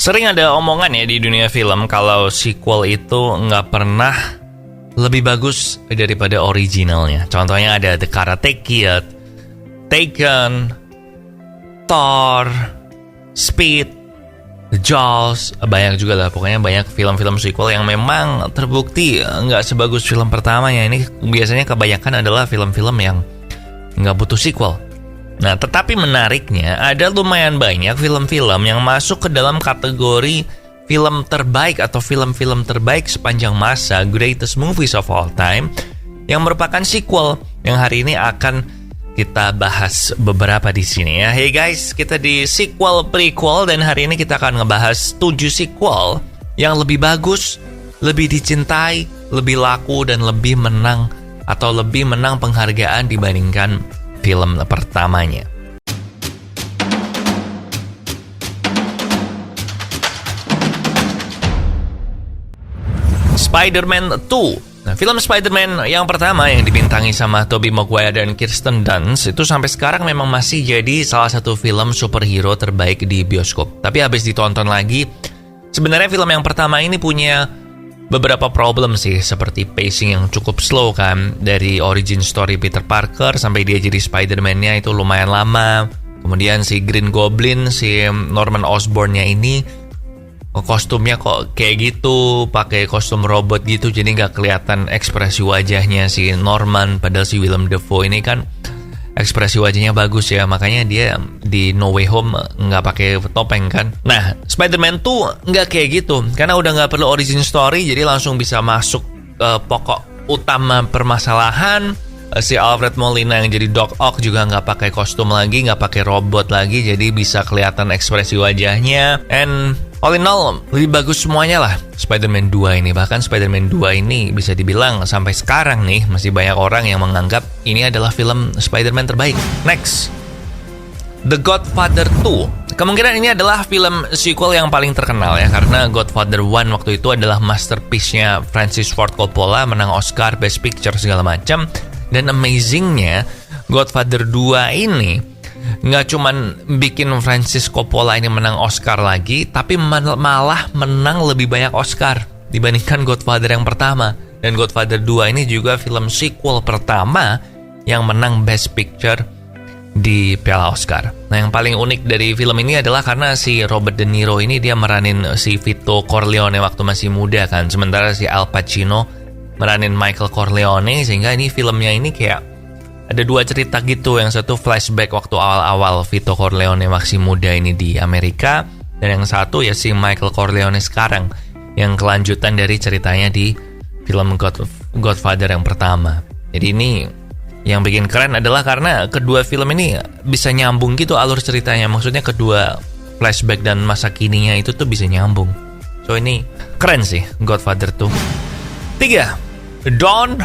Sering ada omongan ya di dunia film kalau sequel itu nggak pernah lebih bagus daripada originalnya. Contohnya ada The Karate Kid, Taken, Thor, Speed, Jaws, banyak juga lah. Pokoknya banyak film-film sequel yang memang terbukti nggak sebagus film pertamanya. Ini biasanya kebanyakan adalah film-film yang nggak butuh sequel. Nah, tetapi menariknya ada lumayan banyak film-film yang masuk ke dalam kategori film terbaik atau film-film terbaik sepanjang masa, greatest movies of all time, yang merupakan sequel yang hari ini akan kita bahas beberapa di sini ya. Hey guys, kita di sequel prequel dan hari ini kita akan ngebahas 7 sequel yang lebih bagus, lebih dicintai, lebih laku dan lebih menang penghargaan dibandingkan film pertamanya. Spider-Man 2. Nah, film Spider-Man yang pertama yang dibintangi sama Tobey Maguire dan Kirsten Dunst itu sampai sekarang memang masih jadi salah satu film superhero terbaik di bioskop. Tapi habis ditonton lagi, sebenarnya film yang pertama ini punya beberapa problem sih, seperti pacing yang cukup slow kan. Dari origin story Peter Parker sampai dia jadi Spider-Man-nya itu lumayan lama. Kemudian si Green Goblin, si Norman Osborn-nya ini kostumnya kok kayak gitu, pakai kostum robot gitu, jadi nggak kelihatan ekspresi wajahnya si Norman. Padahal si Willem Dafoe ini kan ekspresi wajahnya bagus ya, makanya dia di No Way Home nggak pakai topeng kan. Nah, Spider-Man 2 nggak kayak gitu, karena udah nggak perlu origin story, jadi langsung bisa masuk ke pokok utama permasalahan. Si Alfred Molina yang jadi Doc Ock juga nggak pakai kostum lagi, nggak pakai robot lagi, jadi bisa kelihatan ekspresi wajahnya. And all in all, lebih bagus semuanya lah Spider-Man 2 ini. Bahkan Spider-Man 2 ini bisa dibilang sampai sekarang nih masih banyak orang yang menganggap ini adalah film Spider-Man terbaik. Next, The Godfather 2. Kemungkinan ini adalah film sequel yang paling terkenal ya, karena Godfather 1 waktu itu adalah masterpiece-nya Francis Ford Coppola, menang Oscar, Best Picture segala macam. Dan amazingnya Godfather 2 ini nggak cuman bikin Francis Coppola ini menang Oscar lagi, tapi malah menang lebih banyak Oscar dibandingkan Godfather yang pertama. Dan Godfather 2 ini juga film sequel pertama yang menang Best Picture di Piala Oscar. Nah, yang paling unik dari film ini adalah karena si Robert De Niro ini dia meranin si Vito Corleone waktu masih muda kan, sementara si Al Pacino meranin Michael Corleone, sehingga ini filmnya ini kayak ada dua cerita gitu. Yang satu flashback waktu awal-awal Vito Corleone masih muda ini di Amerika, dan yang satu ya si Michael Corleone sekarang, yang kelanjutan dari ceritanya di film Godfather yang pertama. Jadi ini yang bikin keren adalah karena kedua film ini bisa nyambung gitu alur ceritanya. Maksudnya kedua flashback dan masa kininya itu tuh bisa nyambung. So ini keren sih Godfather 2. 3. Dawn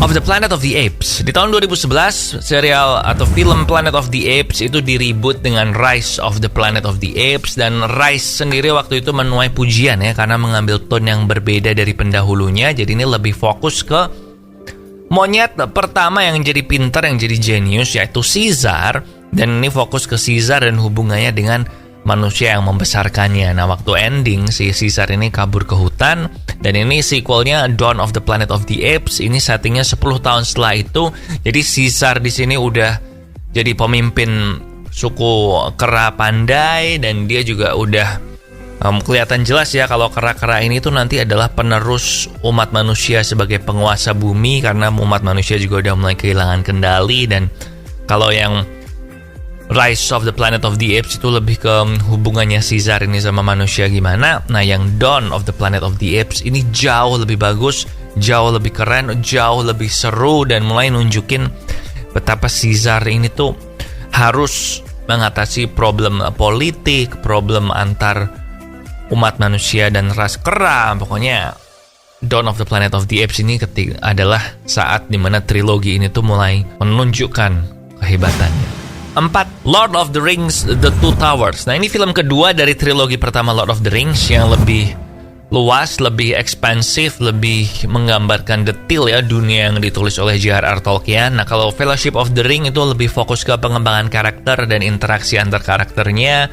of the Planet of the Apes. Di tahun 2011, serial atau film Planet of the Apes itu di-reboot dengan Rise of the Planet of the Apes. Dan Rise sendiri waktu itu menuai pujian ya, karena mengambil tone yang berbeda dari pendahulunya. Jadi ini lebih fokus ke monyet pertama yang jadi pintar, yang jadi jenius, yaitu Caesar. Dan ini fokus ke Caesar dan hubungannya dengan manusia yang membesarkannya. Nah, waktu ending si Caesar ini kabur ke hutan, dan ini sequelnya Dawn of the Planet of the Apes. Ini settingnya 10 tahun setelah itu. Jadi Caesar di sini udah jadi pemimpin suku kera pandai, dan dia juga udah kelihatan jelas ya kalau kera-kera ini tuh nanti adalah penerus umat manusia sebagai penguasa bumi, karena umat manusia juga udah mulai kehilangan kendali. Dan kalau yang Rise of the Planet of the Apes itu lebih ke hubungannya Caesar ini sama manusia gimana. Nah, yang Dawn of the Planet of the Apes ini jauh lebih bagus, jauh lebih keren, jauh lebih seru, dan mulai nunjukin betapa Caesar ini tuh harus mengatasi problem politik, problem antar umat manusia dan ras kera. Pokoknya Dawn of the Planet of the Apes ini adalah saat dimana trilogi ini tuh mulai menunjukkan kehebatannya. 4. Lord of the Rings The Two Towers. Nah, ini film kedua dari trilogi pertama Lord of the Rings yang lebih luas, lebih ekspansif, lebih menggambarkan detail ya dunia yang ditulis oleh J.R.R. Tolkien. Nah, kalau Fellowship of the Ring itu lebih fokus ke pengembangan karakter dan interaksi antar karakternya.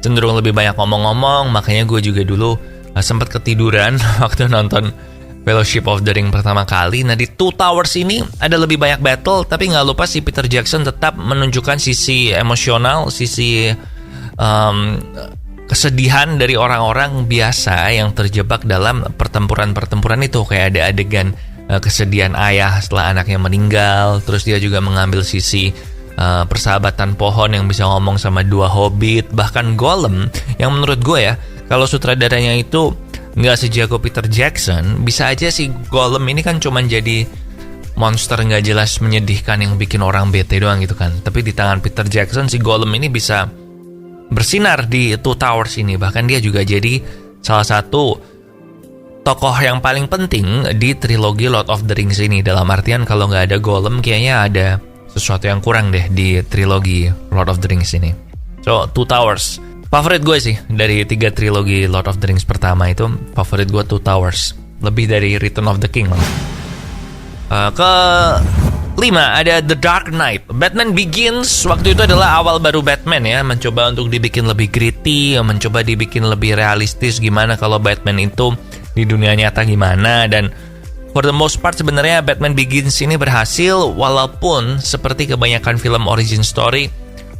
cenderung lebih banyak ngomong-ngomong, makanya gue juga dulu sempat ketiduran waktu nonton Fellowship of the Ring pertama kali. Nah di Two Towers ini ada lebih banyak battle, tapi nggak lupa si Peter Jackson tetap menunjukkan sisi emosional, sisi kesedihan dari orang-orang biasa yang terjebak dalam pertempuran-pertempuran itu. Kayak ada adegan kesedihan ayah setelah anaknya meninggal, terus dia juga mengambil sisi persahabatan pohon yang bisa ngomong sama dua hobbit, bahkan Gollum yang menurut gue ya, kalau sutradaranya itu nggak sejago Peter Jackson, bisa aja si Gollum ini kan cuman jadi monster nggak jelas menyedihkan yang bikin orang bete doang gitu kan. Tapi di tangan Peter Jackson si Gollum ini bisa bersinar di Two Towers ini. Bahkan dia juga jadi salah satu tokoh yang paling penting di trilogi Lord of the Rings ini. Dalam artian kalau nggak ada Gollum kayaknya ada sesuatu yang kurang deh di trilogi Lord of the Rings ini. So Two Towers favorit gue sih dari 3 trilogi Lord of the Rings pertama itu, favorit gue Two Towers. Lebih dari Return of the King malah. Ke 5 ada The Dark Knight. Batman Begins waktu itu adalah awal baru Batman ya, mencoba untuk dibikin lebih gritty, mencoba dibikin lebih realistis gimana kalau Batman itu di dunia nyata gimana. Dan for the most part sebenarnya Batman Begins ini berhasil, walaupun seperti kebanyakan film origin story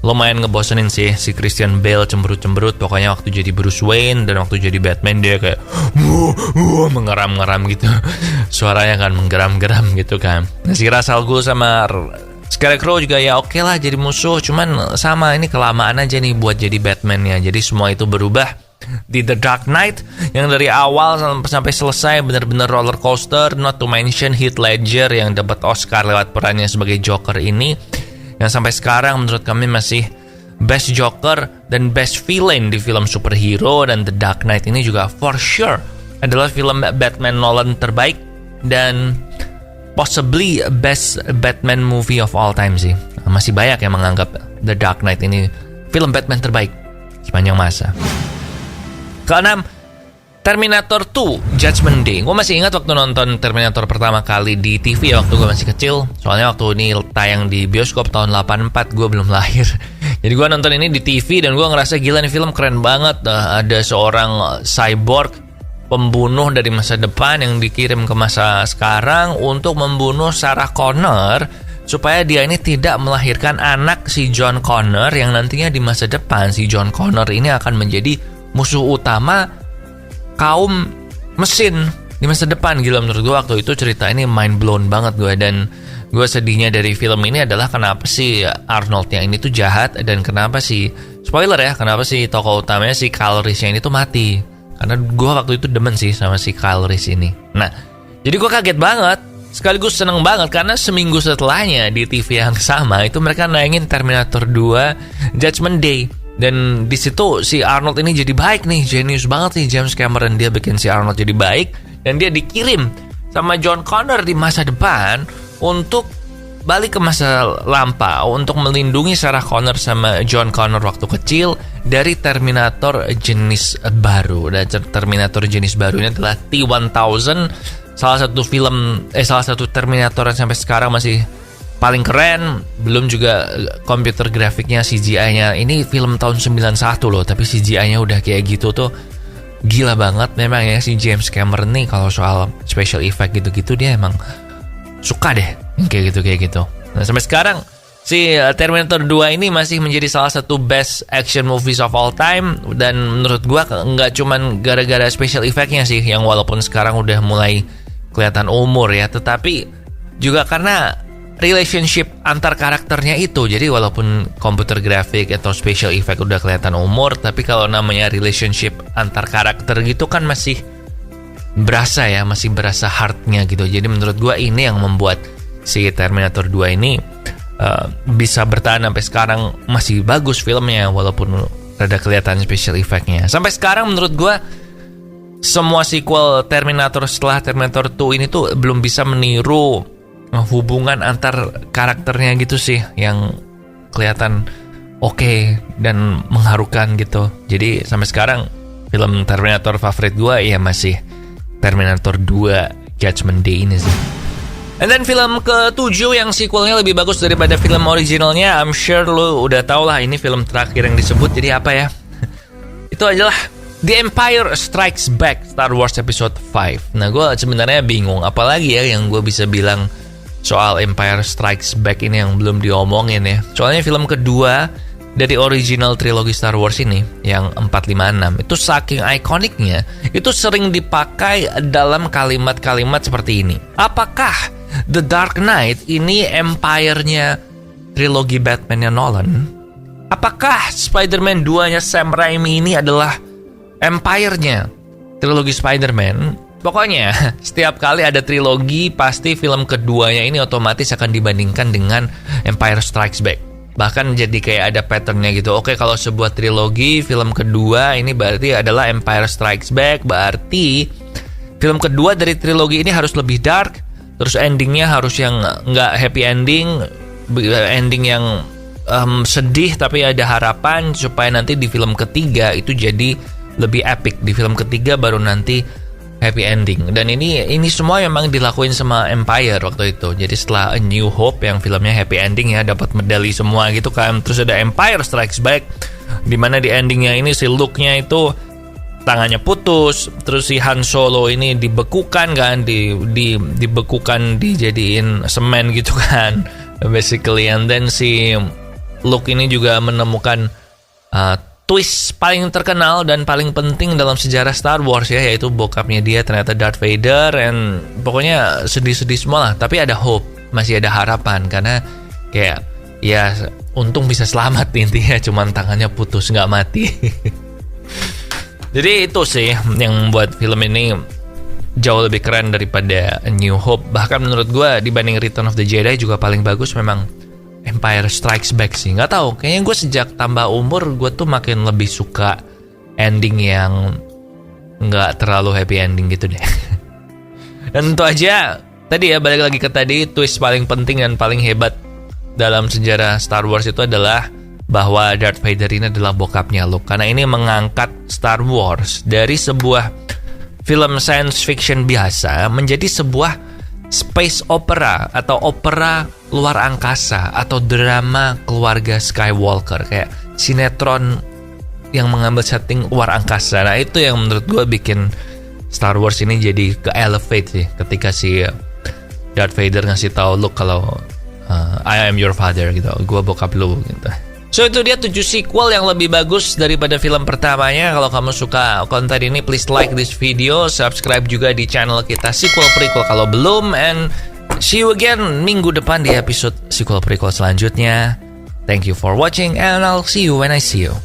lumayan ngebosenin sih. Si Christian Bale cemberut-cemberut pokoknya waktu jadi Bruce Wayne, dan waktu jadi Batman dia kayak mengeram-ngeram gitu. Suaranya kan menggeram-geram gitu kan. Nah, si Ra's al Ghul sama Scarecrow juga ya oke lah jadi musuh, cuman sama ini kelamaan aja nih buat jadi Batman-nya. Jadi semua itu berubah di The Dark Knight yang dari awal sampai selesai benar-benar roller coaster. Not to mention Heath Ledger yang dapat Oscar lewat perannya sebagai Joker ini, yang sampai sekarang menurut kami masih best Joker dan best villain di film superhero. Dan The Dark Knight ini juga for sure adalah film Batman Nolan terbaik dan possibly best Batman movie of all time sih. Masih banyak yang menganggap The Dark Knight ini film Batman terbaik sepanjang masa. Keenam, Terminator 2 Judgment Day. Gue masih ingat waktu nonton Terminator pertama kali di TV ya, waktu gue masih kecil. Soalnya waktu ini tayang di bioskop tahun 84, gue belum lahir. Jadi gue nonton ini di TV dan gue ngerasa gila nih film keren banget. Ada seorang cyborg pembunuh dari masa depan yang dikirim ke masa sekarang untuk membunuh Sarah Connor supaya dia ini tidak melahirkan anak si John Connor, yang nantinya di masa depan si John Connor ini akan menjadi musuh utama kaum mesin di masa depan. Gila menurut gue waktu itu cerita ini mind blown banget gue. Dan gue sedihnya dari film ini adalah kenapa si Arnold yang ini tuh jahat, dan kenapa si, spoiler ya, kenapa si tokoh utamanya si Kyle Reese ini tuh mati. Karena gue waktu itu demen sih sama si Kyle Reese ini. Nah, jadi gue kaget banget sekaligus seneng banget karena seminggu setelahnya di TV yang sama itu mereka nayangin Terminator 2 Judgment Day. Dan di situ si Arnold ini jadi baik nih, genius banget nih James Cameron, dia bikin si Arnold jadi baik dan dia dikirim sama John Connor di masa depan untuk balik ke masa lampau untuk melindungi Sarah Connor sama John Connor waktu kecil dari Terminator jenis baru. Dan Terminator jenis baru ini adalah T-1000, salah satu Terminator yang sampai sekarang masih paling keren. Belum juga komputer grafiknya, CGI-nya. Ini film tahun 91 loh, tapi CGI-nya udah kayak gitu tuh gila banget. Memang ya si James Cameron nih kalau soal special effect gitu-gitu dia emang suka deh kayak gitu. Nah, sampai sekarang si Terminator 2 ini masih menjadi salah satu best action movies of all time. Dan menurut gua nggak cuman gara-gara special effect-nya sih yang walaupun sekarang udah mulai kelihatan umur ya, tetapi juga karena relationship antar karakternya itu. Jadi walaupun computer graphic atau special effect udah kelihatan umur, tapi kalau namanya relationship antar karakter gitu kan masih berasa ya, masih berasa heartnya gitu. Jadi menurut gue ini yang membuat si Terminator 2 ini bisa bertahan sampai sekarang, masih bagus filmnya walaupun rada kelihatan special effect-nya. Sampai sekarang menurut gue semua sequel Terminator setelah Terminator 2 ini tuh belum bisa meniru hubungan antar karakternya gitu sih, yang kelihatan oke dan mengharukan gitu. Jadi sampai sekarang film Terminator favorit gue ya masih Terminator 2 Judgment Day ini sih. And then film ke-7 yang sequelnya lebih bagus daripada film originalnya, I'm sure lo udah tau lah ini film terakhir yang disebut. Jadi apa ya? itu adalah The Empire Strikes Back Star Wars Episode 5. Nah, gue sebenarnya bingung apalagi ya yang gue bisa bilang soal Empire Strikes Back ini yang belum diomongin ya. Soalnya film kedua dari original trilogi Star Wars ini yang 456 itu saking ikoniknya, itu sering dipakai dalam kalimat-kalimat seperti ini. Apakah The Dark Knight ini empire-nya trilogi Batman-nya Nolan? Apakah Spider-Man 2-nya Sam Raimi ini adalah empire-nya trilogi Spider-Man? Pokoknya setiap kali ada trilogi pasti film keduanya ini otomatis akan dibandingkan dengan Empire Strikes Back. Bahkan jadi kayak ada patternnya gitu. Oke, kalau sebuah trilogi, film kedua ini berarti adalah Empire Strikes Back. Berarti film kedua dari trilogi ini harus lebih dark. Terus endingnya harus yang nggak happy ending. Ending yang sedih tapi ada harapan. Supaya nanti di film ketiga itu jadi lebih epic. Di film ketiga baru nanti happy ending. Dan ini semua memang dilakuin sama Empire waktu itu. Jadi setelah A New Hope yang filmnya happy ending ya, dapat medali semua gitu kan. Terus ada Empire Strikes Back dimana di endingnya ini si Luke-nya itu tangannya putus. Terus si Han Solo ini dibekukan kan, dibekukan dijadiin semen gitu kan basically. And then si Luke ini juga menemukan twist paling terkenal dan paling penting dalam sejarah Star Wars ya, yaitu bokapnya dia ternyata Darth Vader. And pokoknya sedih-sedih semua lah, tapi ada hope, masih ada harapan karena kayak ya untung bisa selamat intinya, cuman tangannya putus nggak mati. Jadi itu sih yang membuat film ini jauh lebih keren daripada A New Hope. Bahkan menurut gue dibanding Return of the Jedi juga paling bagus memang Empire Strikes Back sih. Nggak tahu, kayaknya gue sejak tambah umur gue tuh makin lebih suka ending yang nggak terlalu happy ending gitu deh. Dan tentu aja tadi ya, balik lagi ke tadi, twist paling penting dan paling hebat dalam sejarah Star Wars itu adalah bahwa Darth Vader ini adalah bokapnya Luke. Karena ini mengangkat Star Wars dari sebuah film science fiction biasa menjadi sebuah space opera atau opera luar angkasa atau drama keluarga Skywalker, kayak sinetron yang mengambil setting luar angkasa. Nah itu yang menurut gue bikin Star Wars ini jadi ke-elevate sih, ketika si Darth Vader ngasih tahu Luke kalau I am your father gitu, gue bokap lu gitu. So itu dia 7 sequel yang lebih bagus daripada film pertamanya. Kalau kamu suka konten ini, please like this video, subscribe juga di channel kita Sequel Prequel kalau belum, and see you again minggu depan di episode Sequel Prequel selanjutnya. Thank you for watching and I'll see you when I see you.